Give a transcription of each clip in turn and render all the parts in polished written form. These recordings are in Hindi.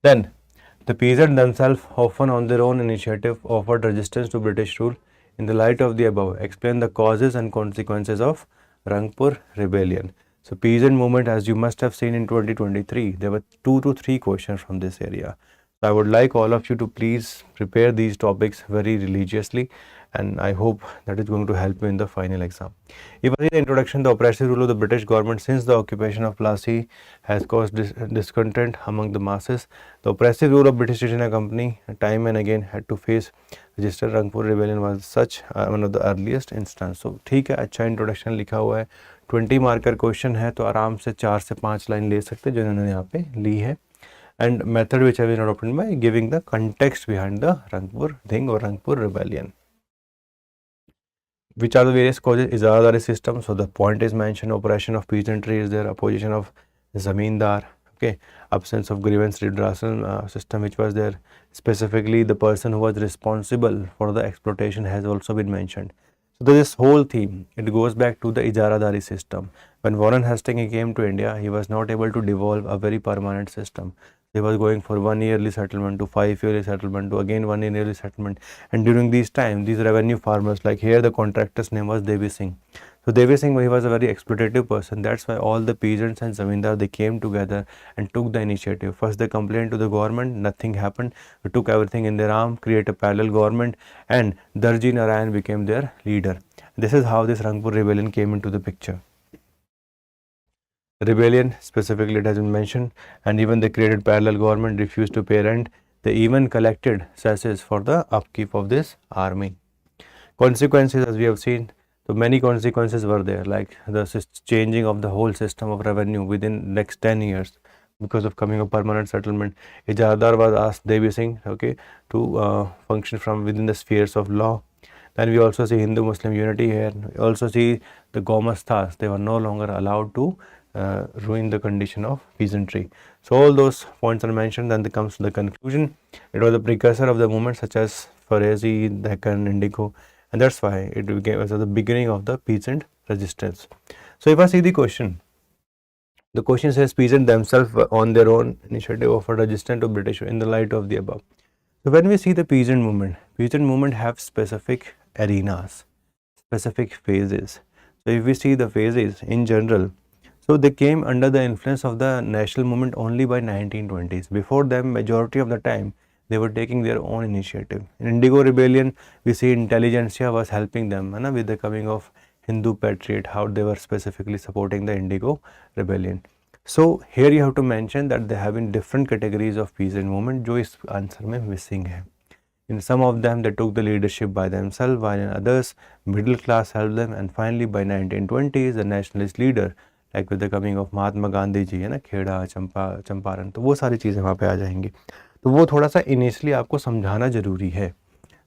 Then, the peasants themselves, often on their own initiative, offered resistance to British rule. In the light of the above, explain the causes and consequences of Rangpur Rebellion. So, peasant movement, as you must have seen in 2023, there were 2 to 3 questions from this area. So, I would like all of you to please prepare these topics very religiously, and I hope that is going to help you in the final exam. Even in the introduction, the oppressive rule of the British government since the occupation of Plassey has caused discontent among the masses. The oppressive rule of British East India Company time and again had to face register. Rangpur rebellion was such one of the earliest instance. So ठीक है, अच्छा इंट्रोडक्शन लिखा हुआ है, 20 मार्कर क्वेश्चन है, तो आराम से 4 से 5 लाइन ले सकते हैं जो इन्होंने यहाँ पे ली है. And method which have been adopted by giving the context behind the Rangpur thing or Rangpur rebellion. Which are the various causes? Izadari system. So the point is mentioned: oppression of peasantry is there, opposition of zamindar, okay, absence of grievance redressal system which was there. Specifically, the person who was responsible for the exploitation has also been mentioned. So this whole theme, it goes back to the Ijaradari system. When Warren Hastings came to India, he was not able to devolve a very permanent system. He was going for 1 yearly settlement to 5 yearly settlement to again 1 yearly settlement. And during these time, these revenue farmers, like here the contractor's name was Devi Singh. So Devi Singh, he was a very exploitative person. That's why all the peasants and zamindar, they came together and took the initiative. First they complained to the government, nothing happened. They took everything in their arm, create a parallel government, and Darji Narayan became their leader. This is how this Rangpur rebellion came into the picture. Rebellion, specifically it has been mentioned, and even they created parallel government, refused to pay rent. They even collected cesses for the upkeep of this army. Consequences, as we have seen, so many consequences were there, like the changing of the whole system of revenue within next 10 years because of coming of permanent settlement. Ijadar was asked Devi Singh, okay, to function from within the spheres of law. Then we also see Hindu-Muslim unity here. We also see the Gomasthas, they were no longer allowed to ruin the condition of peasantry. So all those points are mentioned. Then it comes to the conclusion. It was a precursor of the movement such as Farezi, Deccan, Indigo, and that's why it became the beginning of the peasant resistance. So if I see the question says peasants themselves on their own initiative offered resistance to British in the light of the above. So when we see the peasant movement have specific arenas, specific phases. So if we see the phases in general, so they came under the influence of the national movement only by 1920s. Before them, majority of the time, they were taking their own initiative. In Indigo Rebellion, we see intelligentsia was helping them with the coming of Hindu Patriot, how they were specifically supporting the Indigo Rebellion. So here you have to mention that there have been different categories of peasant movement जो इस आंसर में missing है. In some of them, they took the leadership by themselves, while in others, middle class helped them, and finally by 1920s, the nationalist leader, like with the coming of Mahatma Gandhi ji है ना, खेड़ा, चंपारण, तो वो सारी चीज़ें वहाँ पे आ जाएंगी. तो वो थोड़ा सा इनिशियली आपको समझाना जरूरी है.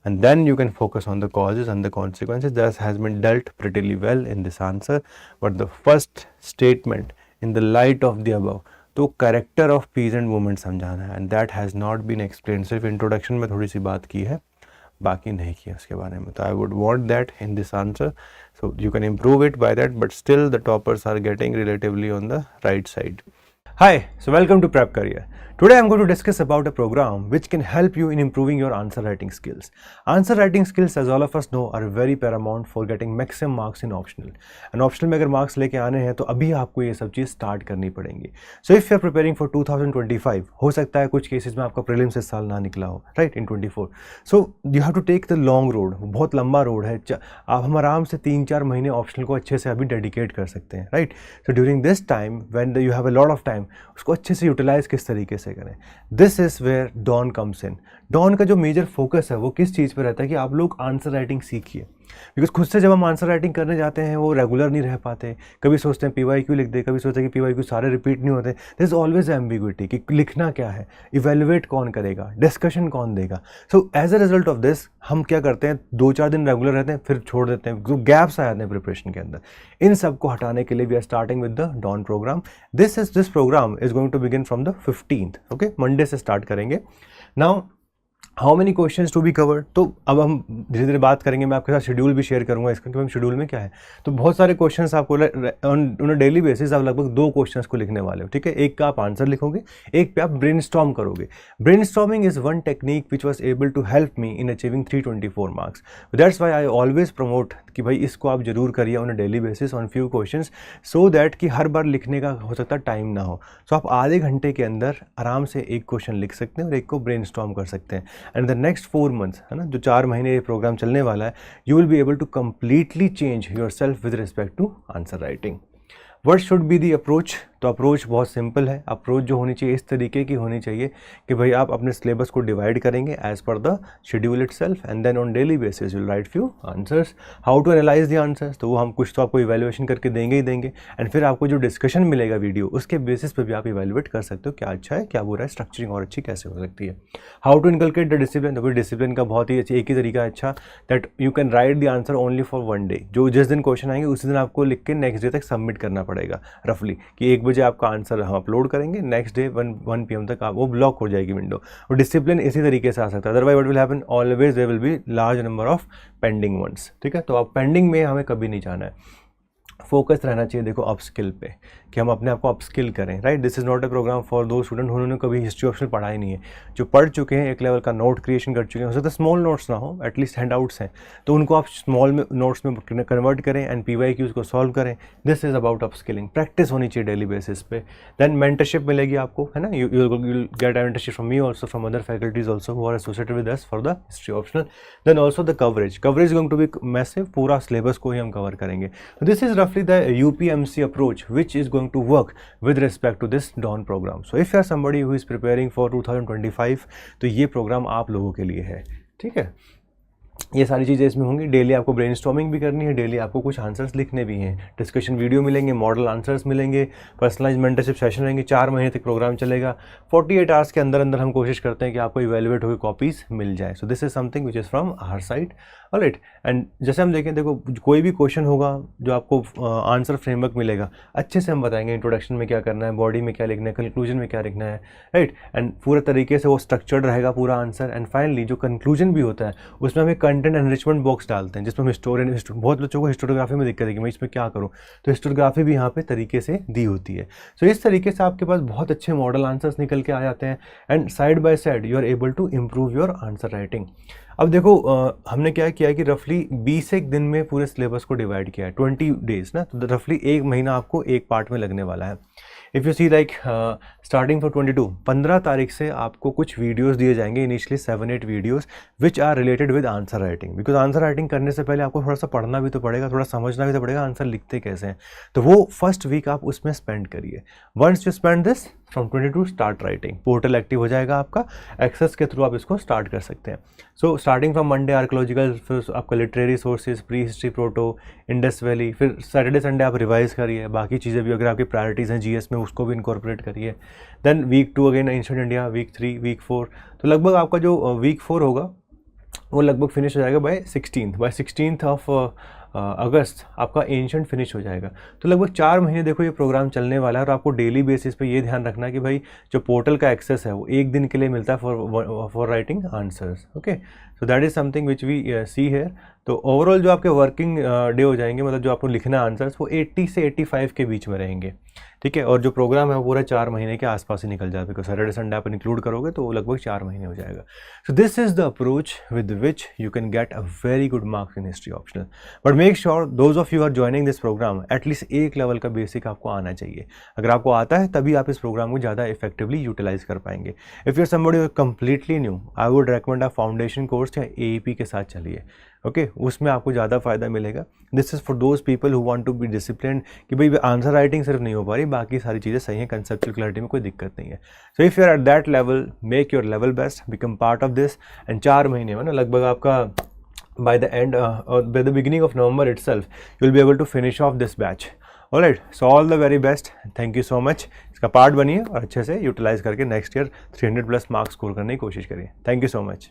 And then you can focus on the causes and the consequences. That has been dealt pretty well in this answer. But the first statement, in the light of the above, तो कैरेक्टर ऑफ पीजेंट मूवमेंट समझाना है, and that has not been explain. सिर्फ इंट्रोडक्शन में थोड़ी सी बात की है, बाकी नहीं किया उसके बारे में. तो I would want that in this answer, so you can improve it by that, but still the toppers are getting relatively on the right side. Hi, so welcome to Prep Career. Today I am going to discuss about a program which can help you in improving your answer writing skills. Answer writing skills, as all of us know, are very paramount for getting maximum marks in optional. And optional में अगर marks लेके आने हैं तो अभी आपको ये सब चीज़ start करनी पड़ेंगी. So if you are preparing for 2025, हो सकता है कुछ cases में आपका prelims इस साल ना निकला हो, right, in 24. So you have to take the long road. बहुत लंबा road है. आप हम आराम से 3-4 महीने optional को अच्छे से अभी dedicate कर सकते हैं, right? So during this time, when you have a lot of time, उसको अच्छे से यूटिलाइज किस तरीके से करें. This is where Dawn comes in. Dawn का जो मेजर फोकस है वो किस चीज़ पे रहता है कि आप लोग आंसर राइटिंग सीखिए. बिकॉज खुद से जब हम आंसर राइटिंग करने जाते हैं वो रेगुलर नहीं रह पाते. कभी सोचते हैं PYQ लिख दे, कभी सोचते हैं कि PYQ सारे रिपीट नहीं होते. देयर इज ऑलवेज एम्बिग्विटी कि लिखना क्या है, इवेल्युएट कौन करेगा, डिस्कशन कौन देगा. So as a result of this हम क्या करते हैं, 2-4 दिन रेगुलर रहते हैं, फिर छोड़ देते हैं, जो गैप्स आ जाते हैं प्रिपरेशन के अंदर. इन सब को हटाने के लिए we are starting with the Dawn program. This program is going to begin from the 15th. Okay, Monday से स्टार्ट करेंगे. Now how many questions to be covered. तो अब हम धीरे धीरे बात करेंगे, मैं आपके साथ शेड्यूल भी शेयर करूंगा इसका कि हम शेड्यूल में क्या है। तो बहुत सारे क्वेश्चंस आपको ऑन डेली बेसिस आप लगभग 2 क्वेश्चंस को लिखने वाले हो, ठीक है। एक का आप आंसर लिखोगे, एक पे आप ब्रेनस्टॉर्म करोगे। Brainstorming is one technique which was able to help me in achieving 324 marks. That's why I always promote कि भाई इसको आप जरूर करिए on a daily basis on few questions, so that कि हर बार लिखने का हो सकता है टाइम ना हो। सो आप आधे घंटे के अंदर आराम से एक क्वेश्चन लिख सकते हैं और एक को ब्रेनस्टॉर्म कर सकते हैं। एंड द नेक्स्ट 4 मंथ्स, है ना, जो 4 महीने ये प्रोग्राम चलने वाला है, you will be able to completely change yourself with respect to answer writing. What should be the approach. तो अप्रोच बहुत सिंपल है। अप्रोच जो होनी चाहिए इस तरीके की होनी चाहिए कि भाई आप अपने सिलेबस को डिवाइड करेंगे as per the schedule itself, and then on daily basis will write few answers. How to analyse the answers, तो वो हम कुछ तो आपको इवैल्यूएशन करके देंगे ही देंगे, एंड फिर आपको जो डिस्कशन मिलेगा वीडियो, उसके बेसिस पे भी आप इवैल्यूएट कर सकते हो क्या अच्छा है क्या बुरा है, स्ट्रक्चरिंग और अच्छी कैसे हो सकती है। How to inculcate the discipline, तो डिसिप्लिन का बहुत ही एक ही तरीका अच्छा, that you can write the answer only for 1 day. जो जिस दिन क्वेश्चन आएंगे उसी दिन आपको लिख के नेक्स्ट डे तक सबमिट करना पड़ेगा रफली, कि 1 बजे आपका आंसर हम अपलोड करेंगे, नेक्स्ट डे 1 PM तक आप वो ब्लॉक हो जाएगी विंडो। और डिसिप्लिन इसी तरीके से आ सकता है। Otherwise what will happen, always there will be large number of pending ones, ठीक है। तो आप पेंडिंग में हमें कभी नहीं जाना है, फोकस रहना चाहिए देखो अपस्किल पे, कि हम अपने आप को अपस्किल करें, right. This is not a program for दो स्टूडेंट उन्होंने कभी हिस्ट्री ऑप्शनल पढ़ा ही नहीं है। जो पढ़ चुके हैं, एक लेवल का नोट क्रिएशन कर चुके हैं, हो सकता है स्मॉल नोट्स ना हो, एटलीस्ट हैंडआउट्स हैं, तो उनको आप स्मॉल में नोट्स में कन्वर्ट करें एंड PYQs को सॉल्व करें। This is about upskilling, practice होनी चाहिए डेली बेसिस पे। देन मेंटरशिप मिलेगी आपको, है ना, you get mentorship from me also, from other faculties also who are associated with us for the history optional. Then also the coverage going to be massive, पूरा सिलेबस को ही हम कवर करेंगे। दिस इज रफली the UPMC approach which is going to work with respect to this DAWN program. So if you are somebody who is preparing for 2025, तो ये प्रोग्राम आप लोगों के लिए है, ठीक है। ये सारी चीज़ें इसमें होंगी। डेली आपको ब्रेनस्टॉर्मिंग भी करनी है, डेली आपको कुछ आंसर्स लिखने भी हैं, डिस्कशन वीडियो मिलेंगे, मॉडल आंसर्स मिलेंगे, पर्सनलाइज मेंटरशिप सेशन रहेंगे। 4 महीने तक प्रोग्राम चलेगा। 48 आवर्स के अंदर अंदर हम कोशिश करते हैं कि आपको इवेल्युएट होकर कॉपीज़ मिल जाए। So this is something which is from our side, alright. And जैसे हम देखें, देखो कोई भी क्वेश्चन होगा जो आपको आंसर फ्रेमवर्क मिलेगा, अच्छे से हम बताएंगे इंट्रोडक्शन में क्या करना है, बॉडी में क्या लिखना है, कंक्लूजन में क्या लिखना है, राइट। एंड पूरे तरीके से वो स्ट्रक्चर्ड रहेगा पूरा आंसर। एंड फाइनली जो कंक्लूजन भी होता है उसमें हमें कंटेंट एनरिचमेंट बॉक्स डालते हैं, जिसमें हम हिस्टोरियन, बहुत बच्चों को हिस्टोरियोग्राफी में दिक्कत है कि मैं इसमें क्या करूँ, तो हिस्टोरियोग्राफी भी यहाँ पे तरीके से दी होती है। सो इस तरीके से आपके पास बहुत अच्छे मॉडल आंसर्स निकल के आ जाते हैं, and side by side you are able to improve your answer writing. अब देखो हमने क्या किया है कि रफली 20 दिन में पूरे सिलेबस को डिवाइड किया है, 20 डेज ना, तो रफली 1 महीना आपको एक पार्ट में लगने वाला है। If you see like starting for 15 तारीख से आपको कुछ वीडियोस दिए जाएंगे, initially 7-8 videos which are related with answer writing, because answer writing करने से पहले आपको थोड़ा सा पढ़ना भी तो पड़ेगा, थोड़ा समझना भी तो पड़ेगा आंसर लिखते कैसे हैं। तो वो फर्स्ट वीक आप उसमें स्पेंड करिए। Once you spend this from 22 start writing, portal active हो जाएगा आपका, एक्सेस के थ्रू आप इसको स्टार्ट कर सकते हैं। So starting from Monday archaeological, फिर आपका literary sources, pre history, proto, Indus valley, फिर सैटरडे संडे आप रिवाइज करिए, बाकी चीज़ें भी अगर आपकी प्रायोरिटीज़ हैं GS में उसको भी इनकॉर्पोरेट करिए। Then week 2 again ancient India, week 3, week 4, तो लगभग आपका जो वीक 4 होगा वो लगभग फिनिश हो जाएगा बाय 16th ऑफ अगस्त आपका एंशिएंट फिनिश हो जाएगा। तो लगभग 4 महीने देखो ये प्रोग्राम चलने वाला है, और आपको डेली बेसिस पे ये ध्यान रखना कि भाई जो पोर्टल का एक्सेस है वो 1 दिन के लिए मिलता है for writing answers, okay. So that is something which we see here. तो ओवरऑल जो आपके वर्किंग डे हो जाएंगे, मतलब जो आपको लिखना आंसर्स, वो 80 से 85 के बीच में रहेंगे, ठीक है। और जो प्रोग्राम है वो पूरा 4 महीने के आसपास ही निकल जाएगा, बिकॉज सैटरडे संडे आप इंक्लूड करोगे तो वो लगभग 4 महीने हो जाएगा। So this is the approach with which you can get a very good marks in history optional. But make sure those of you are joining this program, at least एक लेवल का बेसिक आपको आना चाहिए। अगर आपको आता है तभी आप इस प्रोग्राम को ज़्यादा इफेक्टिवली यूटिलाइज कर पाएंगे। If you are somebody completely new, I would recommend a foundation course या AEP के साथ चलिए, ओके, उसमें आपको ज़्यादा फायदा मिलेगा। This is for those people who want to be disciplined, कि भाई आंसर राइटिंग सिर्फ नहीं हो पा रही, बाकी सारी चीज़ें सही हैं, कंसेप्चुअल क्लैरिटी में कोई दिक्कत नहीं है। So if you are at that level, make your level best, become part of this, and 4 महीने में ना लगभग आपका by the end or by the beginning of November itself you will be able to finish off this batch. Alright, so all the very best, thank you so much। इसका पार्ट बनिए और अच्छे से यूटिलाइज करके नेक्स्ट ईयर 300+ मार्क्स स्कोर करने की कोशिश करिए। Thank you so much.